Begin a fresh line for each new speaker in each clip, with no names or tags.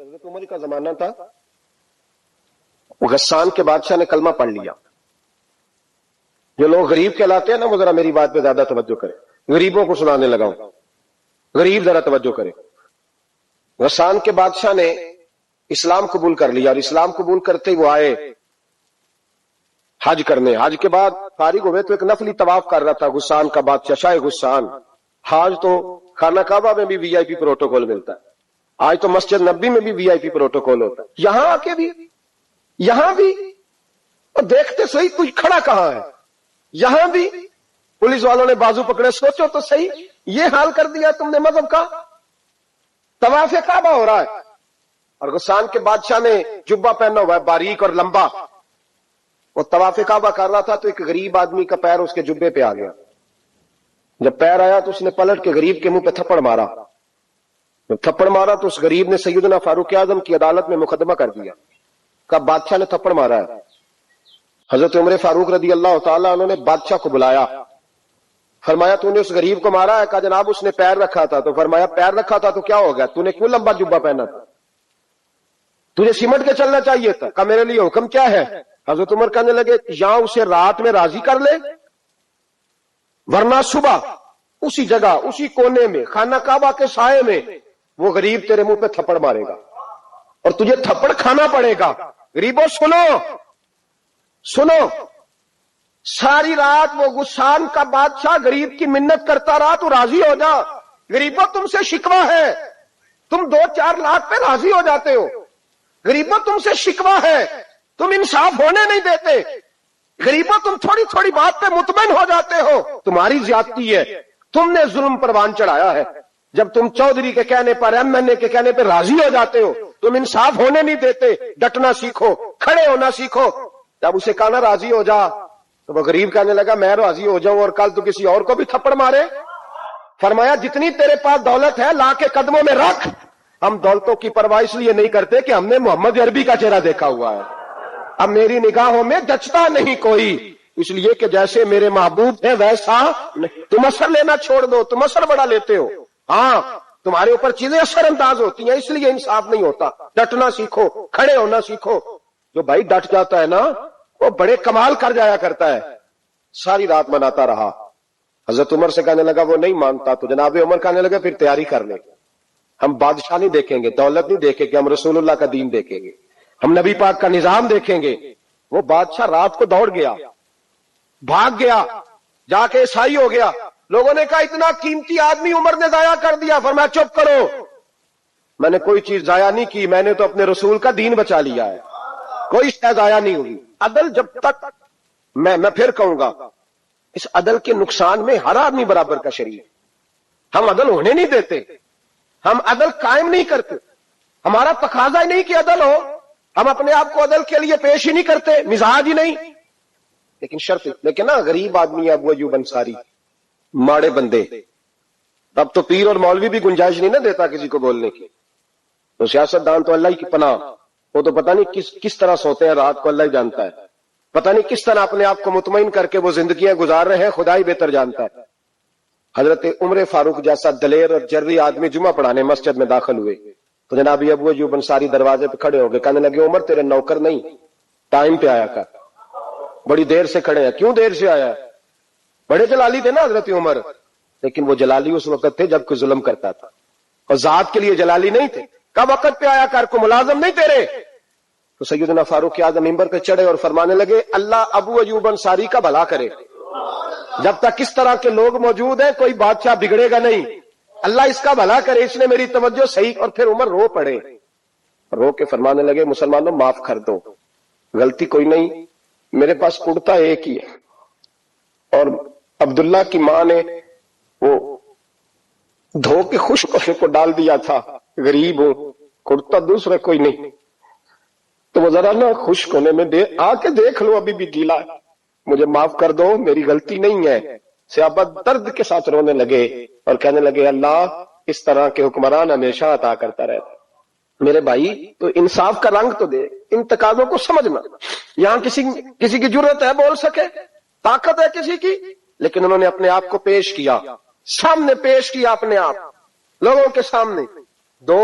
حضرت عمر کا زمانہ تھا، غسان کے بادشاہ نے کلمہ پڑھ لیا. جو لوگ غریب کہلاتے ہیں نا وہ ذرا میری بات پہ زیادہ توجہ کریں، غریبوں کو سنانے لگا ہوں، غریب ذرا توجہ کریں. غسان کے بادشاہ نے اسلام قبول کر لیا، اور اسلام قبول کرتے ہی وہ آئے حج کرنے. حج کے بعد فارغ ہوئے تو ایک نفلی طواف کر رہا تھا غسان کا بادشاہ، شاہ غسان. حج تو خانہ کعبہ میں بھی وی آئی پی پروٹوکول ملتا ہے، آج تو مسجد نبی میں بھی وی آئی پی پروٹوکول ہوتا ہے، یہاں آ کے بھی، یہاں بھی اور دیکھتے صحیح کوئی کھڑا کہاں ہے. یہاں بھی پولیس والوں نے بازو پکڑے. سوچو تو صحیح، یہ حال کر دیا تم نے مذہب کا. طواف کعبہ ہو رہا ہے اور غسان کے بادشاہ نے جبہ پہنا ہوا ہے باریک اور لمبا. وہ طواف کعبہ کر رہا تھا تو ایک غریب آدمی کا پیر اس کے جبے پہ آ گیا. جب پیر آیا تو اس نے پلٹ کے غریب کے منہ پہ تھپڑ مارا. جب تھپڑ مارا تو اس غریب نے سیدنا فاروق اعظم کی عدالت میں مقدمہ کر دیا کہ بادشاہ نے تھپڑ مارا ہے. حضرت عمر فاروق رضی اللہ تعالیٰ انہوں نے بادشاہ کو بلایا، فرمایا تو نے اس غریب کو مارا ہے؟ کہا جناب اس نے پیر رکھا تھا. تو فرمایا پیر رکھا تھا تو کیا ہو گیا، تو نے کیوں لمبا جبہ پہنا تھا، تجھے سمٹ کے چلنا چاہیے تھا. کہا میرے لیے حکم کیا ہے؟ حضرت عمر کہنے لگے یہاں اسے رات میں راضی کر لے، ورنہ صبح اسی جگہ اسی کونے میں خانہ کعبہ کے سائے میں وہ غریب تیرے منہ پہ تھپڑ مارے گا اور تجھے تھپڑ کھانا پڑے گا. غریبوں سنو سنو، ساری رات وہ غسان کا بادشاہ غریب کی منت کرتا رہا تو راضی ہو جا. غریبوں تم سے شکوہ ہے، تم 2-4 لاکھ پہ راضی ہو جاتے ہو. غریبوں تم سے شکوہ ہے، تم انصاف ہونے نہیں دیتے. غریبوں تم تھوڑی تھوڑی بات پہ مطمئن ہو جاتے ہو، تمہاری زیادتی ہے. تم نے ظلم پروان چڑھایا ہے. جب تم چودھری کے کہنے پر ایم این اے کے کہنے پہ راضی ہو جاتے ہو، تم انصاف ہونے نہیں دیتے. ڈٹنا سیکھو، کھڑے ہونا سیکھو. جب اسے کہا نا راضی ہو جا تو وہ غریب کہنے لگا میں راضی ہو جاؤں اور کل تو کسی اور کو بھی تھپڑ مارے. فرمایا جتنی تیرے پاس دولت ہے لا کے قدموں میں رکھ. ہم دولتوں کی پرواہ اس لیے نہیں کرتے کہ ہم نے محمد عربی کا چہرہ دیکھا ہوا ہے. اب میری نگاہوں میں جچتا نہیں کوئی، اس لیے کہ جیسے میرے محبوب ہیں ویسا نہیں. تم اثر لینا چھوڑ دو، تم اثر بڑا لیتے ہو. ہاں تمہارے اوپر چیزیں اثر انداز ہوتی ہیں، اس لیے انصاف نہیں ہوتا. ڈٹنا سیکھو، کھڑے ہونا سیکھو. جو بھائی ڈٹ جاتا ہے نا وہ بڑے کمال کر جایا کرتا ہے. ساری رات مناتا رہا. حضرت عمر سے کہنے لگا وہ نہیں مانتا. تو جناب عمر کہنے لگا پھر تیاری کر لیں، ہم بادشاہ نہیں دیکھیں گے، دولت نہیں دیکھیں گے، ہم رسول اللہ کا دین دیکھیں گے، ہم نبی پاک کا نظام دیکھیں گے. وہ بادشاہ رات کو دوڑ گیا، بھاگ گیا، جا کے عیسائی ہو گیا. لوگوں نے کہا اتنا قیمتی آدمی عمر نے ضائع کر دیا. فرمایا چپ کرو، میں نے کوئی چیز ضائع نہیں کی، میں نے تو اپنے رسول کا دین بچا لیا ہے، کوئی شے ضائع نہیں ہوئی. عدل جب تک میں پھر کہوں گا اس عدل کے نقصان میں ہر آدمی برابر کا شریک. ہم عدل ہونے نہیں دیتے، ہم عدل قائم نہیں کرتے. ہمارا تقاضا ہی نہیں کہ عدل ہو، ہم اپنے آپ کو عدل کے لیے پیش ہی نہیں کرتے، مزاج ہی نہیں. لیکن شرط، لیکن نا غریب آدمی ابو ایوب انصاری، ماڑے بندے. اب تو پیر اور مولوی بھی گنجائش نہیں نہ دیتا کسی کو بولنے کی. تو سیاست دان تو اللہ ہی کی پناہ، وہ تو پتہ نہیں کس طرح سوتے ہیں رات کو، اللہ ہی جانتا ہے. پتہ نہیں کس طرح اپنے آپ کو مطمئن کر کے وہ زندگیاں گزار رہے ہیں، خدا ہی بہتر جانتا ہے. حضرت عمر فاروق جیسا دلیر اور جرری آدمی جمعہ پڑھانے مسجد میں داخل ہوئے تو جناب ابو ایوب انصاری دروازے پہ کھڑے ہو گئے. کہنے لگے عمر تیرے نوکر نہیں، ٹائم پہ آیا کر، بڑی دیر سے کھڑے ہیں. کیوں دیر سے آیا؟ بڑے جلالی تھے نا حضرت عمر، لیکن وہ جلالی اس وقت تھے جب کوئی ظلم کرتا تھا، اور ذات کے لیے جلالی نہیں تھے. کب وقت پہ آیا کر، کو ملازم نہیں تیرے. تو سیدنا فاروق اعظم منبر پہ چڑھے اور فرمانے لگے اللہ ابو ایوب انصاری کا بھلا کرے. جب تک اس طرح کے لوگ موجود ہیں کوئی بادشاہ بگڑے گا نہیں. اللہ اس کا بھلا کرے، اس نے میری توجہ صحیح. اور پھر عمر رو پڑے، رو کے فرمانے لگے مسلمانوں معاف کر دو، غلطی کوئی نہیں، میرے پاس کرتا ایک ہی ہے، اور عبداللہ کی ماں نے وہ دھو کے خشک کو ڈال دیا تھا، غریب ہوں، کرتا دوسرا کوئی نہیں، تو وہ ذرا نا خشک ہونے میں آ کے دیکھ لو، ابھی بھی گیلا ہے، مجھے معاف کر دو، میری غلطی نہیں ہے. صحابہ درد کے ساتھ رونے لگے اور کہنے لگے اللہ اس طرح کے حکمران ہمیشہ عطا کرتا رہتا. میرے بھائی تو انصاف کا رنگ تو دے، ان تقاضوں کو سمجھنا. یہاں کسی کی جرت ہے بول سکے، طاقت ہے کسی کی، لیکن انہوں نے اپنے آپ کو پیش کیا، سامنے پیش کیا اپنے آپ لوگوں کے سامنے. 2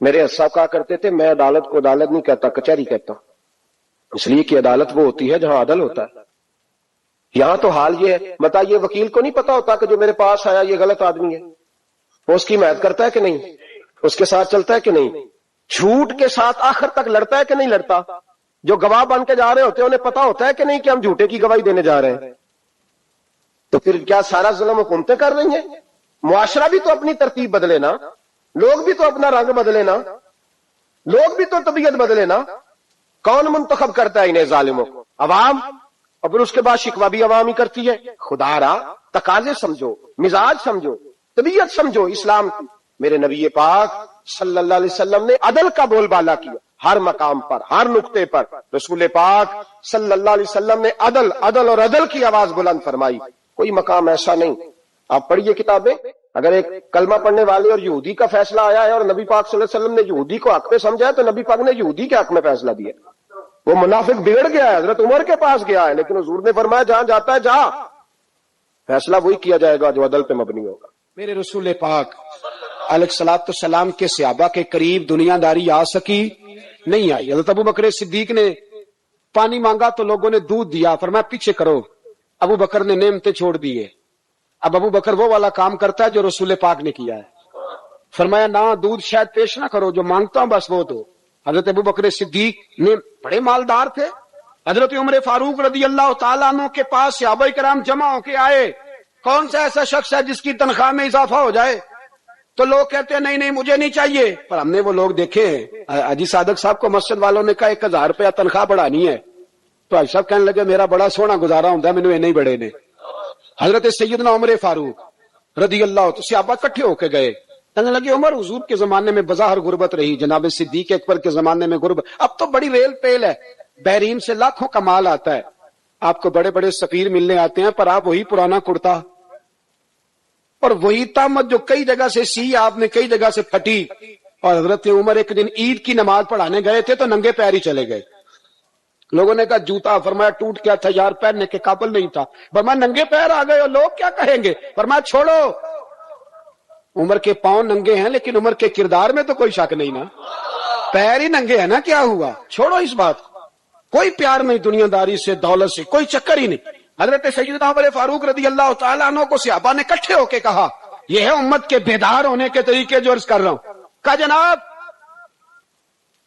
میرے حضرت صاحب کہا کرتے تھے میں عدالت کو عدالت نہیں کہتا کچہری کہتا ہوں، اس لیے کہ عدالت وہ ہوتی ہے جہاں عدل ہوتا ہے۔ یہاں تو حال یہ ہے، بتائیے وکیل کو نہیں پتا ہوتا کہ جو میرے پاس آیا یہ غلط آدمی ہے، وہ اس کی حمایت کرتا ہے کہ نہیں، اس کے ساتھ چلتا ہے کہ نہیں، جھوٹ کے ساتھ آخر تک لڑتا ہے کہ نہیں لڑتا، جو گواہ بن کے جا رہے ہوتے ہیں انہیں پتا ہوتا ہے کہ نہیں کہ ہم جھوٹے کی گواہی دینے جا رہے ہیں، تو پھر کیا سارا ظلم حکومتیں کر رہی ہیں؟ معاشرہ بھی تو اپنی ترتیب بدلے نا، لوگ بھی تو اپنا رنگ بدلے نا، لوگ بھی تو طبیعت بدلے نا۔ کون منتخب کرتا ہے انہیں ظالموں کو؟ عوام، اور پھر اس کے بعد شکوہ بھی عوام ہی کرتی ہے۔ خدا را تقاضے سمجھو، مزاج سمجھو، طبیعت سمجھو اسلام کی۔ میرے نبی پاک صلی اللہ علیہ وسلم نے عدل کا بول بالا کیا ہر مقام پر، ہر نقطے پر۔ رسول پاک صلی اللہ علیہ وسلم نے عدل عدل اور عدل کی آواز بلند فرمائی۔ کوئی مقام ایسا نہیں، آپ پڑھیے کتابیں، اگر ایک کلمہ پڑھنے والے اور یہودی کا فیصلہ آیا ہے اور نبی پاک صلی اللہ علیہ وسلم نے یہودی کو حق میں سمجھا ہے تو نبی پاک نے یہودی کے حق میں فیصلہ دیا۔ وہ منافق بگڑ گیا ہے، حضرت عمر کے پاس گیا ہے، لیکن حضور نے فرمایا جہاں جاتا ہے جا، فیصلہ وہی کیا جائے گا جو عدل پہ مبنی ہوگا۔
میرے رسول پاک علیہ الصلوۃ والسلام کے صحابہ کے قریب دنیا داری آ سکی نہیں آئی۔ حضرت ابو بکر صدیق نے پانی مانگا تو لوگوں نے دودھ دیا، فرمایا پیچھے کرو، ابو بکر نے نعمتیں چھوڑ دیے۔ اب ابو بکر وہ والا کام کرتا ہے جو رسول پاک نے کیا ہے، فرمایا نہ دودھ شاید پیش نہ کرو، جو مانگتا ہوں بس وہ دو۔ حضرت ابو بکر صدیق نے بڑے مالدار تھے، حضرت عمر فاروق رضی اللہ تعالیٰ عنہ کے پاس صحابہ کرام جمع ہو کے آئے، کون سا ایسا شخص ہے جس کی تنخواہ میں اضافہ ہو جائے؟ تو لوگ کہتے ہیں نہیں نہیں مجھے نہیں چاہیے، پر ہم نے وہ لوگ دیکھے ہیں، حاجی صادق صاحب کو مسجد والوں نے کہا 1000 روپیہ تنخواہ بڑھانی ہے، تو حاجی صاحب کہنے لگے میرا بڑا سونا گزارا ہوتا ہے، مینوں نہیں بڑے نے۔ حضرت سیدنا عمر فاروق رضی اللہ تو صحابہ اکٹھے ہو کے گئے، کہنے لگے عمر حضور کے زمانے میں بظاہر غربت رہی، جناب صدیق اکبر کے زمانے میں غربت، اب تو بڑی ریل پیل ہے، بحرین سے لاکھوں کا مال آتا ہے، آپ کو بڑے بڑے سفیر ملنے آتے ہیں، پر آپ وہی پرانا کرتا اور وہی تامت جو کئی جگہ سے سی آپ نے کئی جگہ سے پھٹی۔ اور حضرت عمر ایک دن عید کی نماز پڑھانے گئے تھے تو ننگے پیر ہی چلے گئے، لوگوں نے کہا جوتا، فرمایا ٹوٹ گیا تھا یار، پہننے کے قابل نہیں تھا، فرمایا ننگے پیر آ گئے اور لوگ کیا کہیں گے، فرمایا چھوڑو، عمر کے پاؤں ننگے ہیں لیکن عمر کے کردار میں تو کوئی شک نہیں نا، پیر ہی ننگے ہیں نا، کیا ہوا، چھوڑو اس بات، کوئی پیار نہیں دنیا داری سے، دولت سے، کوئی چکر ہی نہیں۔ حضرت سیدنا عمر فاروق رضی اللہ تعالیٰ عنہ کو صحابہ نے اکٹھے ہو کے کہا، یہ ہے امت کے بیدار ہونے کے طریقے جو عرض کر رہا ہوں۔ کہا جناب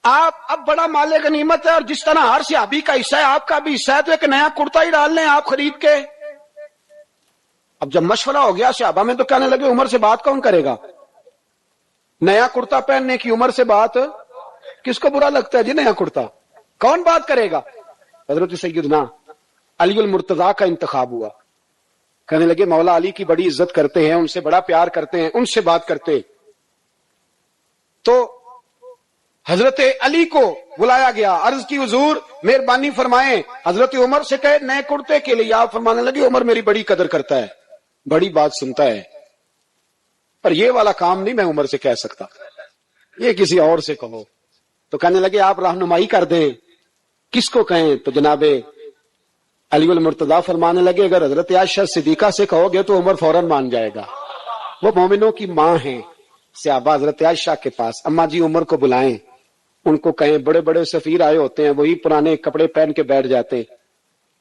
آپ اب بڑا مال غنیمت ہے اور جس طرح ہر صحابی کا حصہ ہے آپ کا بھی حصہ ہے، تو ایک نیا کرتا ہی ڈال لیں آپ خرید کے۔ اب جب مشورہ ہو گیا صحابہ میں تو کہنے لگے عمر سے بات کون کرے گا، نیا کرتا پہننے کی عمر سے بات کس کو برا لگتا ہے جی، نیا کرتا کون بات کرے گا۔ حضرت سیدنا علی المرتضیٰ کا انتخاب ہوا، کہنے لگے مولا علی کی بڑی عزت کرتے ہیں، ان سے بڑا پیار کرتے ہیں، ان سے بات کرتے۔ تو حضرت علی کو بلایا گیا، عرض کی حضور مہربانی فرمائیں، حضرت عمر سے کہے نئے کرتے کے لیے، آپ فرمانے لگے عمر میری بڑی قدر کرتا ہے، بڑی بات سنتا ہے، پر یہ والا کام نہیں میں عمر سے کہہ سکتا، یہ کسی اور سے کہو۔ تو کہنے لگے آپ رہنمائی کر دیں کس کو کہیں، تو جناب علی المرتضیٰ فرمانے لگے اگر حضرت عائشہ صدیقہ سے کہو گے تو عمر فوراً مان جائے گا، وہ مومنوں کی ماں ہیں۔ صحابہ حضرت عائشہ کے پاس، اماں جی عمر کو بلائیں، ان کو کہیں بڑے بڑے سفیر آئے ہوتے ہیں وہی پرانے کپڑے پہن کے بیٹھ جاتے۔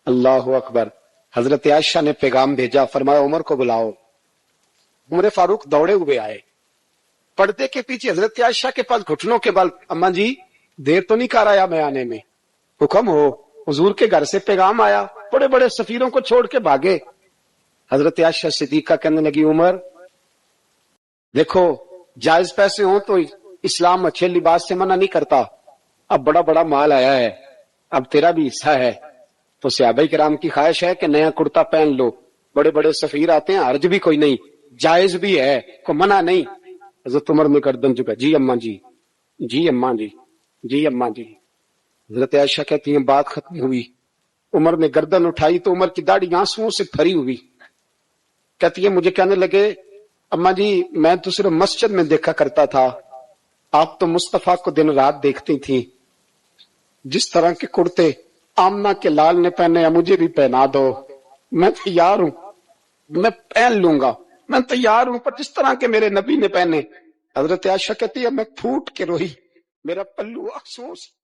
اللہ اکبر، حضرت عائشہ نے پیغام بھیجا، فرمایا عمر کو بلاؤ۔ عمر فاروق دوڑے ہوئے آئے، پردے کے پیچھے حضرت عائشہ کے پاس گھٹنوں کے بل، اماں جی دیر تو نہیں کر آیا میں آنے میں، حکم ہو، حضور کے گھر سے پیغام آیا، بڑے بڑے سفیروں کو چھوڑ کے بھاگے۔ حضرت عائشہ صدیقہ کہنے لگی عمر دیکھو جائز پیسے ہوں تو اسلام اچھے لباس سے منع نہیں کرتا، اب بڑا بڑا مال آیا ہے، اب تیرا بھی حصہ ہے، تو صحابہ کرام کی خواہش ہے کہ نیا کرتا پہن لو، بڑے بڑے سفیر آتے ہیں، حرج بھی کوئی نہیں، جائز بھی ہے، کو منع نہیں۔ حضرت عمر نے گردن جھکا، جی اماں جی، جی اماں جی، جی اماں جی۔ حضرت عائشہ کہتی ہیں بات ختم ہوئی، عمر نے گردن اٹھائی تو عمر کی داڑھی آنسوؤں سے بھری ہوئی، کہتی ہے مجھے کہنے لگے اماں جی میں تو صرف مسجد میں دیکھا کرتا تھا، آپ تو مصطفیٰ کو دن رات دیکھتی تھی، جس طرح کے کرتے آمنہ کے لال نے پہنے مجھے بھی پہنا دو، میں تیار ہوں، میں پہن لوں گا، میں تیار ہوں، پر جس طرح کے میرے نبی نے پہنے۔ حضرت عائشہ کہتی ہے میں پھوٹ کے روئی، میرا پلو آنسوؤں سے